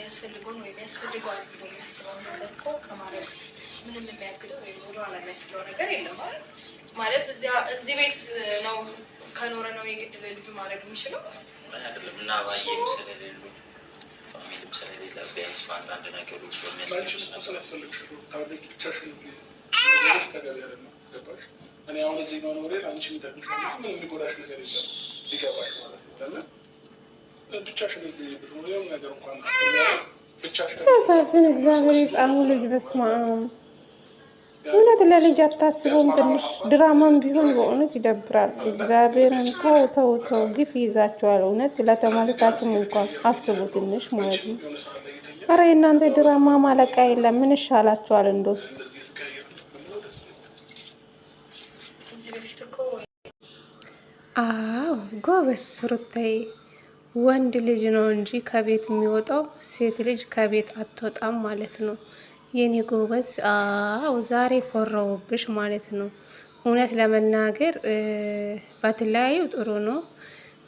የሚያስፈልገው ነው የሚያስፈልገው ብሎ የሚያስበው ነገር እኮ ከማድረግ ምንም የሚያግደው ወይም ወደ ኋላ የሚያስብለው ነገር የለም ማለት እዚህ ቤት ነው ከኖረ ነው የግድ ለልጁ ማድረግ የሚችለው አይደለም እና ባየም ስለሌሉ ፋሚሊም ስለሌላ ቢያንስ በአንዳንድ ነገሮች እኔ አሁን እዚህ መኖሬ አንቺ የሚጠቅምሽ ምን የሚጎዳሽ ነገር የለም ሊገባሽ ማለት ነው ብቻሽን ልጅ ነው የሆነ ነገር እንኳን ሲያሳዝን እግዚአብሔር የጻኑ ልጅ በስመ አብ እውነት ለልጅ አታስበውም ትንሽ ድራማም ቢሆን በእውነት ይደብራል እግዚአብሔርን ተው ግፍ ይዛቸዋል እውነት ለተመልካችም እንኳን አስቡ ትንሽ ማለት ነው ኧረ የእናንተ ድራማ ማለቃ የለም ምን ይሻላችኋል እንዶስ አዎ ጎበዝ ሩታዬ ወንድ ልጅ ነው እንጂ ከቤት የሚወጣው ሴት ልጅ ከቤት አትወጣም ማለት ነው የኔ ጎበዝ አዎ ዛሬ ኮራውብሽ ማለት ነው እውነት ለመናገር ባትለያዩ ጥሩ ነው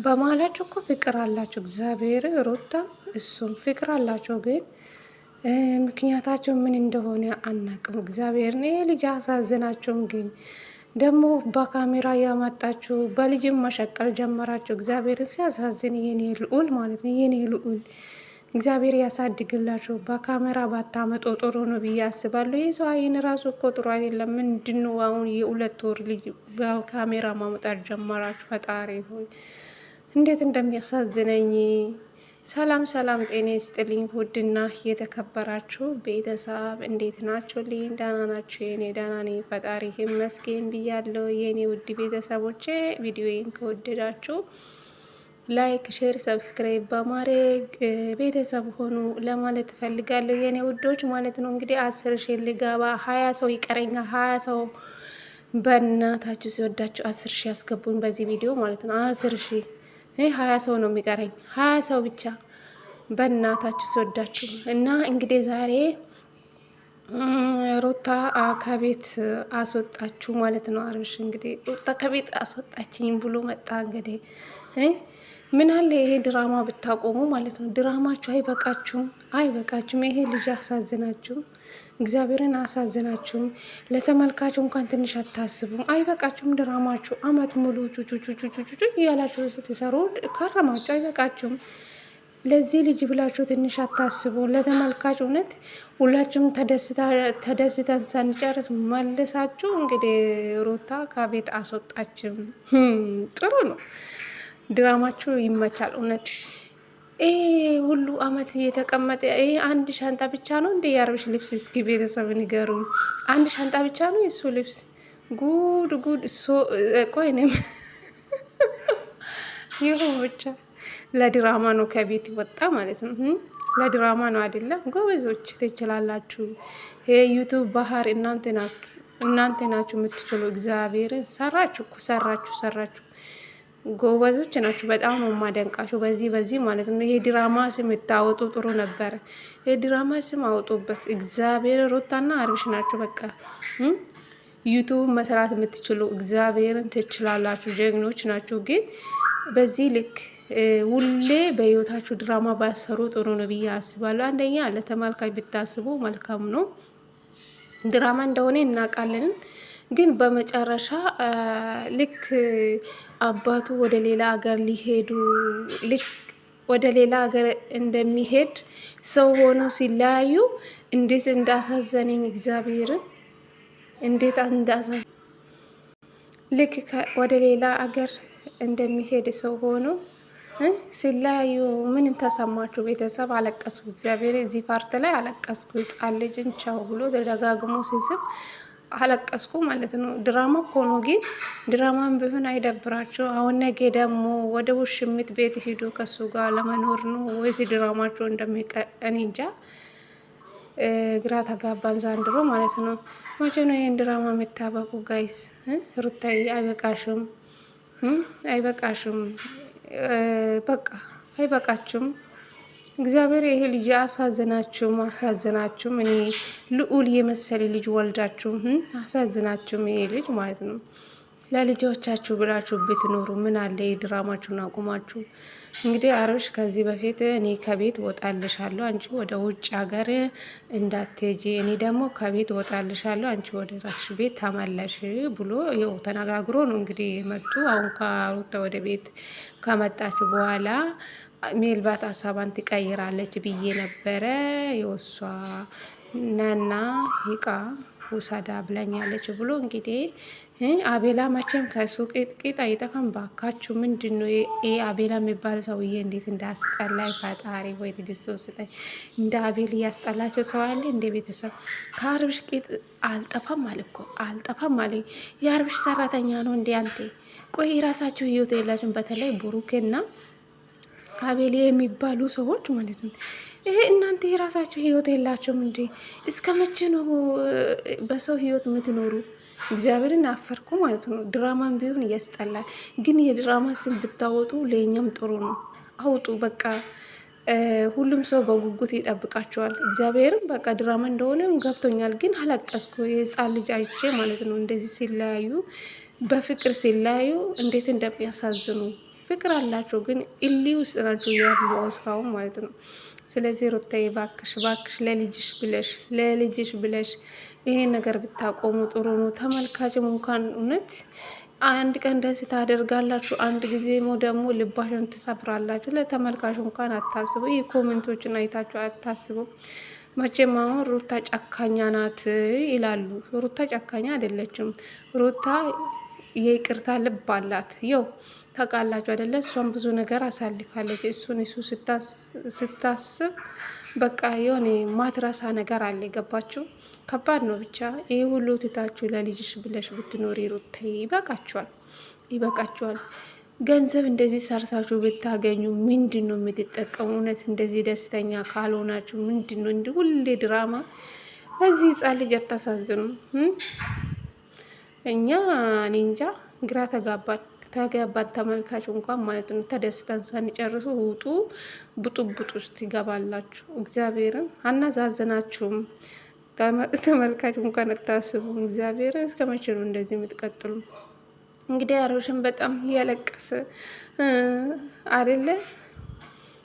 በመሀላቸው እኮ ፍቅር አላቸው እግዚአብሔር ሩታ እሱም ፍቅር አላቸው ግን ምክንያታቸው ምን እንደሆነ አናቅም እግዚአብሔር ነው ልጅ አሳዝናቸውም ግን ደግሞ በካሜራ ያመጣችሁ በልጅም መሸቀል ጀመራችሁ እግዚአብሔርን ሲያሳዝን የኔ ልዑል ማለት ነው የኔ ልዑል እግዚአብሔር ያሳድግላችሁ በካሜራ ባታመጡ ጥሩ ነው ብዬ አስባለሁ የሰው አይን ራሱ እኮ ጥሩ አይደለም ምንድነው አሁን የሁለት ወር ልጅ በካሜራ ማመጣት ጀመራችሁ ፈጣሪ ሆይ እንዴት እንደሚያሳዝነኝ ሰላም ጤና ይስጥልኝ ውድና የተከበራችሁ ቤተሰብ እንዴት ናችሁ ልኝ ዳና ናችሁ የኔ ዳና ነኝ ፈጣሪ ይመስገን ብያለሁ የኔ ውድ ቤተሰቦቼ ቪዲዮዬን ከወደዳችሁ ላይክ ሼር ሰብስክራይብ በማድረግ ቤተሰብ ሆኑ ለማለት ፈልጋለሁ የኔ ውዶች ማለት ነው እንግዲህ 10,000 ልገባ 20 ሰው ይቀረኛል 20 ሰው በእናታችሁ ሲወዳችሁ 10,000 ያስገቡኝ በዚህ ቪዲዮ ማለት ነው 10,000 20 ሰው ነው የሚቀረኝ 20 ሰው ብቻ በእናታችሁ ሲወዳችሁ እና እንግዲህ ዛሬ ሩታ ከቤት አስወጣችሁ ማለት ነው አብርሽ እንግዲህ ሩታ ከቤት አስወጣችኝ ብሎ መጣ እንግዲህ ምን አለ ይሄ ድራማ ብታቆሙ ማለት ነው ድራማችሁ አይበቃችሁም ይሄ ልጅ አሳዝናችሁ እግዚአብሔርን አሳዝናችሁም ለተመልካቹ እንኳን ትንሽ አታስቡም አይበቃችሁም ድራማችሁ አመት ሙሉ ቹቹ እያላችሁ ስትሰሩ ከረማችሁ አይበቃችሁም ለዚህ ልጅ ብላችሁ ትንሽ አታስቡ ለተመልካቹ እውነት ሁላችሁም ተደስተን ሳንጨርስ መልሳችሁ እንግዲህ ሩታ ከቤት አስወጣችም ጥሩ ነው ድራማችሁ ይመቻል እውነት ሁሉ አመት እየተቀመጠ አንድ ሻንጣ ብቻ ነው እንደ ያርብሽ ልብስ እስኪ ቤተሰብ ንገሩኝ አንድ ሻንጣ ብቻ ነው የሱ ልብስ ጉድ ቆይንም ይሁን ብቻ ለድራማ ነው ከቤት ይወጣ ማለት ነው ለድራማ ነው አይደለ ጎበዞች ትችላላችሁ ዩቲዩብ ባህር እናንተ ናችሁ የምትችሉ እግዚአብሔርን ሰራችሁ ጎበዞች ናችሁ በጣም ነው ማደንቃችሁ በዚህ ማለት ነው ይሄ ድራማ ስም ታወጡ ጥሩ ነበር የድራማ ስም አውጡበት እግዚአብሔር ሩታና አብርሽ ናችሁ በቃ ዩቲዩብ መስራት የምትችሉ እግዚአብሔርን ትችላላችሁ ጀግኖች ናችሁ ግን በዚህ ልክ ሁሌ በህይወታችሁ ድራማ ባሰሩ ጥሩ ነው ብዬ አስባለሁ አንደኛ ለተመልካች ብታስቡ መልካም ነው ድራማ እንደሆነ እናውቃለን ግን በመጨረሻ ልክ አባቱ ወደ ሌላ ሀገር ሊሄዱ ልክ ወደ ሌላ ሀገር እንደሚሄድ ሰው ሆኖ ሲለያዩ እንዴት እንዳሳዘነኝ እግዚአብሔርን እንዴት እንዳሳዘነኝ ልክ ወደ ሌላ ሀገር እንደሚሄድ ሰው ሆኖ ሲለያዩ ምን ተሰማችሁ ቤተሰብ አለቀስኩ እግዚአብሔር እዚህ ፓርት ላይ አለቀስኩ ህፃን ልጅን ቻው ብሎ ደጋግሞ ሲስብ አለቀስኩ ማለት ነው ድራማ እኮ ነው ግን ድራማም ቢሆን አይደብራችሁ አሁን ነገ ደግሞ ወደ ውሽሚት ቤት ሄዱ ከሱ ጋር ለመኖር ነው ወይስ ድራማቸው እንደሚቀን እንጃ ግራ ተጋባን ዘንድሮ ማለት ነው መቼ ነው ይሄን ድራማ የምታበቁ ጋይስ ሩታዬ አይበቃሽም በቃ አይበቃችሁም እግዚአብሔር ይሄ ልጅ አሳዝናችሁ እኔ ልዑል የመሰለ ልጅ ወልዳችሁ አሳዝናችሁ ይሄ ልጅ ማለት ነው ለልጆቻችሁ ብላችሁ ብትኖሩ ምን አለ? የድራማችሁን አቁማችሁ። እንግዲህ አብርሽ ከዚህ በፊት እኔ ከቤት ወጣልሻለሁ፣ አንቺ ወደ ውጭ ሀገር እንዳትሄጂ፣ እኔ ደግሞ ከቤት ወጣልሻለሁ፣ አንቺ ወደ ራስሽ ቤት ተመለሽ ብሎ ይኸው ተነጋግሮ ነው እንግዲህ የመጡ። አሁን ከሩታ ወደ ቤት ከመጣች በኋላ ሜልባት ሀሳቧን ትቀይራለች ብዬ ነበረ። የወሷ ነና ሂቃ ውሳዳ ብላኛለች ብሎ እንግዲህ አቤላ መቼም ከሱ ቂጥ አይጠፋም። ባካችሁ ምንድን ነው ይሄ አቤላ የሚባል ሰውዬ እንዴት እንዳስጠላይ! ፈጣሪ ወይ ትግስት ስጠኝ። እንደ አቤል እያስጠላቸው ሰው አለ እንደ ቤተሰብ። ከአብርሽ ቂጥ አልጠፋም አለ እኮ አልጠፋም አለ። የአብርሽ ሰራተኛ ነው እንዴ አንተ? ቆይ የራሳችሁ ህይወት የላችሁም? በተለይ ብሩኬና አቤል የሚባሉ ሰዎች ማለት ነው። ይሄ እናንተ የራሳችሁ ህይወት የላችሁም እንዴ? እስከ መቼ ነው በሰው ህይወት የምትኖሩ? እግዚአብሔርን አፈርኩ ማለት ነው። ድራማን ቢሆን እያስጠላል፣ ግን የድራማ ስም ብታወጡ ለእኛም ጥሩ ነው። አውጡ በቃ። ሁሉም ሰው በጉጉት ይጠብቃቸዋል። እግዚአብሔርም በቃ ድራማ እንደሆነም ገብቶኛል፣ ግን አለቀስኩ። የህፃን ልጅ አይቼ ማለት ነው። እንደዚህ ሲለያዩ፣ በፍቅር ሲለያዩ እንዴት እንደሚያሳዝኑ። ፍቅር አላቸው፣ ግን እሊ ውስጥ ናቸው ያሉ እስካሁን ማለት ነው። ስለዚህ ሩታዬ ባክሽ ባክሽ ለልጅሽ ብለሽ ይሄን ነገር ብታቆሙ ጥሩ ነው። ተመልካችም እንኳን እውነት አንድ ቀን ደስ ታደርጋላችሁ፣ አንድ ጊዜ ደግሞ ልባሽን ትሰብራላችሁ። ለተመልካች እንኳን አታስቡ። ይህ ኮሜንቶችን አይታችሁ አታስቡ። መቼም አሁን ሩታ ጨካኛ ናት ይላሉ። ሩታ ጨካኛ አይደለችም። ሩታ የይቅርታ ልብ አላት። ይው ታውቃላችሁ አይደለ? እሷም ብዙ ነገር አሳልፋለች። እሱ ስታስብ በቃ የሆነ ማትረሳ ነገር አለ። ገባችሁ? ከባድ ነው። ብቻ ይህ ሁሉ ትታችሁ ለልጅሽ ብለሽ ብትኖሪ ሩታዬ ይበቃችኋል፣ ይበቃችኋል። ገንዘብ እንደዚህ ሰርታችሁ ብታገኙ ምንድን ነው የምትጠቀሙ? እውነት እንደዚህ ደስተኛ ካልሆናችሁ ምንድን ነው እንዲ ሁሌ ድራማ? ለዚህ ህፃን ልጅ አታሳዝኑ። እኛ እኔ እንጃ ግራ ተጋባን ተመልካች እንኳን ማለት ነው። ተደስተን ሳንጨርሱ ውጡ ቡጡቡጥ ውስጥ ይገባላችሁ። እግዚአብሔርን አናዛዝናችሁም። ተመልካች እንኳን አታስቡም። እግዚአብሔርን እስከ መቼ ነው እንደዚህ የምትቀጥሉ? እንግዲህ አብርሽም በጣም እያለቀሰ አይደለ?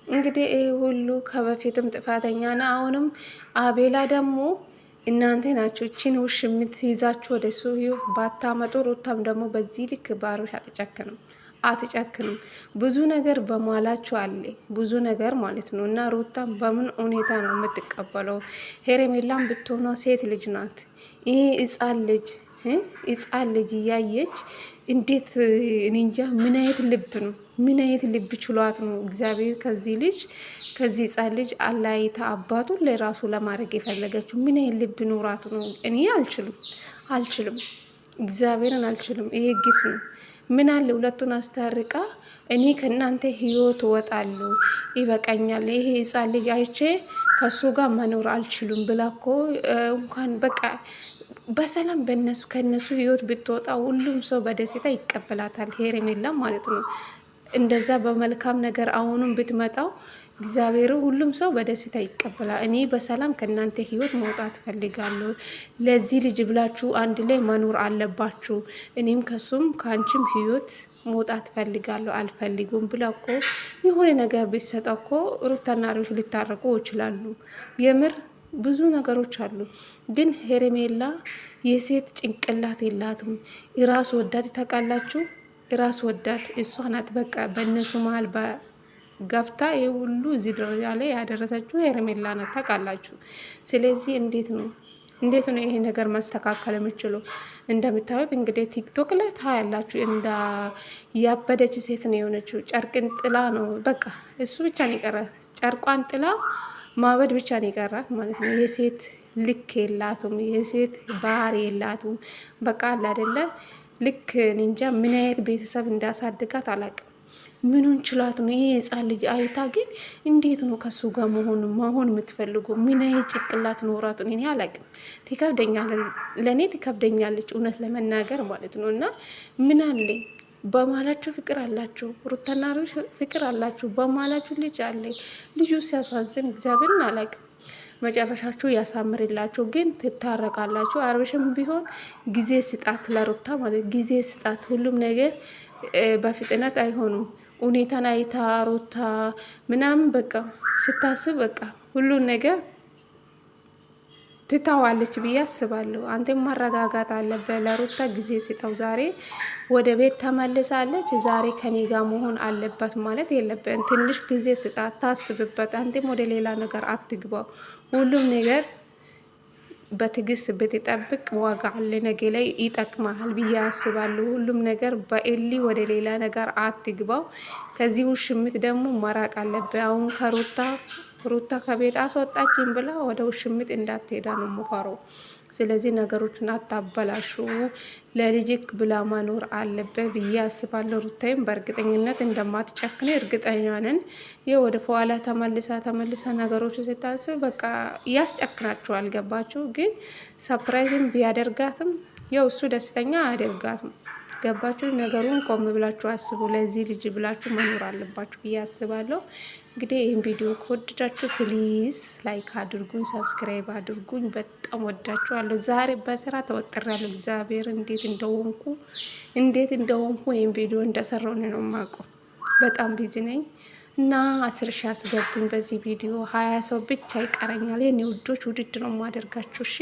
እንግዲህ ይህ ሁሉ ከበፊትም ጥፋተኛ ነው። አሁንም አቤላ ደግሞ እናንተ ናችሁ እቺን ውሽ የምትይዛችሁ ወደ እሱ ህይወት ባታመጡ። ሩታም ደግሞ በዚህ ልክ በአብርሽ አትጨክንም። ብዙ ነገር በሟላችሁ አለ፣ ብዙ ነገር ማለት ነው። እና ሩታም በምን ሁኔታ ነው የምትቀበለው? ሄርሜላም ብትሆኗ ሴት ልጅ ናት። ይህ ህፃን ልጅ እያየች እንዴት እንጃ። ምን አይነት ልብ ነው? ምን አይነት ልብ ችሏት ነው እግዚአብሔር ከዚህ ህፃን ልጅ አላይታ አባቱን ለራሱ ለማድረግ የፈለገችው? ምን አይነት ልብ ኖራት ነው? እኔ አልችልም፣ እግዚአብሔርን አልችልም። ይሄ ግፍ ነው። ምን አለ ሁለቱን አስታርቃ እኔ ከእናንተ ህይወት እወጣለሁ፣ ይበቃኛል፣ ይሄ ህፃን ልጅ አይቼ ከሱ ጋር መኖር አልችሉም ብላ እኮ እንኳን በቃ በሰላም ከነሱ ህይወት ብትወጣ ሁሉም ሰው በደስታ ይቀበላታል። ሄርሜላ ማለት ነው። እንደዛ በመልካም ነገር አሁንም ብትመጣው እግዚአብሔር ሁሉም ሰው በደስታ ይቀበላል። እኔ በሰላም ከእናንተ ህይወት መውጣት ፈልጋለሁ፣ ለዚህ ልጅ ብላችሁ አንድ ላይ መኖር አለባችሁ፣ እኔም ከሱም ከአንቺም ህይወት መውጣት ፈልጋለሁ አልፈልጉም ብላ እኮ የሆነ ነገር ቢሰጣ እኮ ሩታና አብርሽ ሊታረቁ ይችላሉ። የምር ብዙ ነገሮች አሉ። ግን ሄርሜላ የሴት ጭንቅላት የላትም። ራስ ወዳድ ታውቃላችሁ፣ ራስ ወዳድ እሷ ናት። በቃ በእነሱ መሀል ገብታ ይህ ሁሉ እዚህ ደረጃ ላይ ያደረሰችው ሄርሜላ ናት፣ ታውቃላችሁ። ስለዚህ እንዴት ነው ይሄ ነገር ማስተካከል የምችለው? እንደምታዩት እንግዲህ ቲክቶክ ላይ ታያላችሁ። እንደ ያበደች ሴት ነው የሆነችው። ጨርቅን ጥላ ነው በቃ እሱ ብቻ ነው የቀራት። ጨርቋን ጥላ ማበድ ብቻ ነው የቀራት ማለት ነው። የሴት ልክ የላቱም፣ የሴት ባህሪ የላቱም። በቃ አለ አይደለ? ልክ እንጃ ምን አይነት ቤተሰብ እንዳሳድጋት አላውቅም። ምኑን ችሏት ነው? ይሄ ህፃን ልጅ አይታ ግን እንዴት ነው ከሱ ጋር መሆን የምትፈልጉ? ምን አይነት ጭቅላት ኖራት ነው? እኔ አላውቅም። ለእኔ ትከብደኛለች እውነት ለመናገር ማለት ነው። እና ምን አለ በማላችሁ ፍቅር አላችሁ፣ ሩታና ፍቅር አላችሁ፣ በማላችሁ ልጅ አለ። ልጁ ሲያሳዝን እግዚአብሔርን አላውቅም። መጨረሻችሁ ያሳምርላችሁ። ግን ትታረቃላችሁ። አብርሽም ቢሆን ጊዜ ስጣት ለሩታ ማለት ጊዜ ስጣት። ሁሉም ነገር በፍጥነት አይሆኑም። ሁኔታን አይታ ሩታ ምናምን በቃ ስታስብ በቃ ሁሉን ነገር ትታዋለች ብዬ አስባለሁ። አንተም ማረጋጋት አለበት። ለሩታ ጊዜ ስጠው። ዛሬ ወደ ቤት ተመልሳለች። ዛሬ ከኔ ጋር መሆን አለበት ማለት የለበትም። ትንሽ ጊዜ ስጣት፣ ታስብበት። አንተም ወደ ሌላ ነገር አትግባው። ሁሉም ነገር በትዕግስት ብትጠብቅ ዋጋ አለ፣ ነገ ላይ ይጠቅማል ብዬ አስባለሁ። ሁሉም ነገር በእሊ ወደ ሌላ ነገር አትግባው። ከዚህ ውሽምት ደግሞ መራቅ አለበት። አሁን ሩታ ከቤት አስወጣችን ብላ ወደ ውሽምት እንዳትሄዳ ነው የምፈራው። ስለዚህ ነገሮችን አታበላሹ። ለልጅክ ብላ መኖር አለበት ብዬ አስባለሁ። ሩታይም በእርግጠኝነት እንደማትጨክን እርግጠኛ ነን። ይህ ወደ ኋላ ተመልሳ ነገሮች ስታስብ በቃ ያስጨክናችኋል። ገባችሁ? ግን ሰፕራይዝም ቢያደርጋትም ያው እሱ ደስተኛ አያደርጋትም። ገባችሁ? ነገሩን ቆም ብላችሁ አስቡ። ለዚህ ልጅ ብላችሁ መኖር አለባችሁ ብዬ አስባለሁ። እንግዲህ ይህን ቪዲዮ ከወደዳችሁ ፕሊዝ ላይክ አድርጉኝ፣ ሰብስክራይብ አድርጉኝ። በጣም ወዳችኋለሁ። ዛሬ በስራ ተወጥሬያለሁ። እግዚአብሔር እንዴት እንደሆንኩ ይህን ቪዲዮ እንደሰራው ነው የማውቀው። በጣም ቢዚ ነኝ እና 10 ሺህ አስገቡኝ በዚህ ቪዲዮ። 20 ሰው ብቻ ይቀረኛል። የኔ ውዶች ውድድ ነው የማደርጋችሁ። እሺ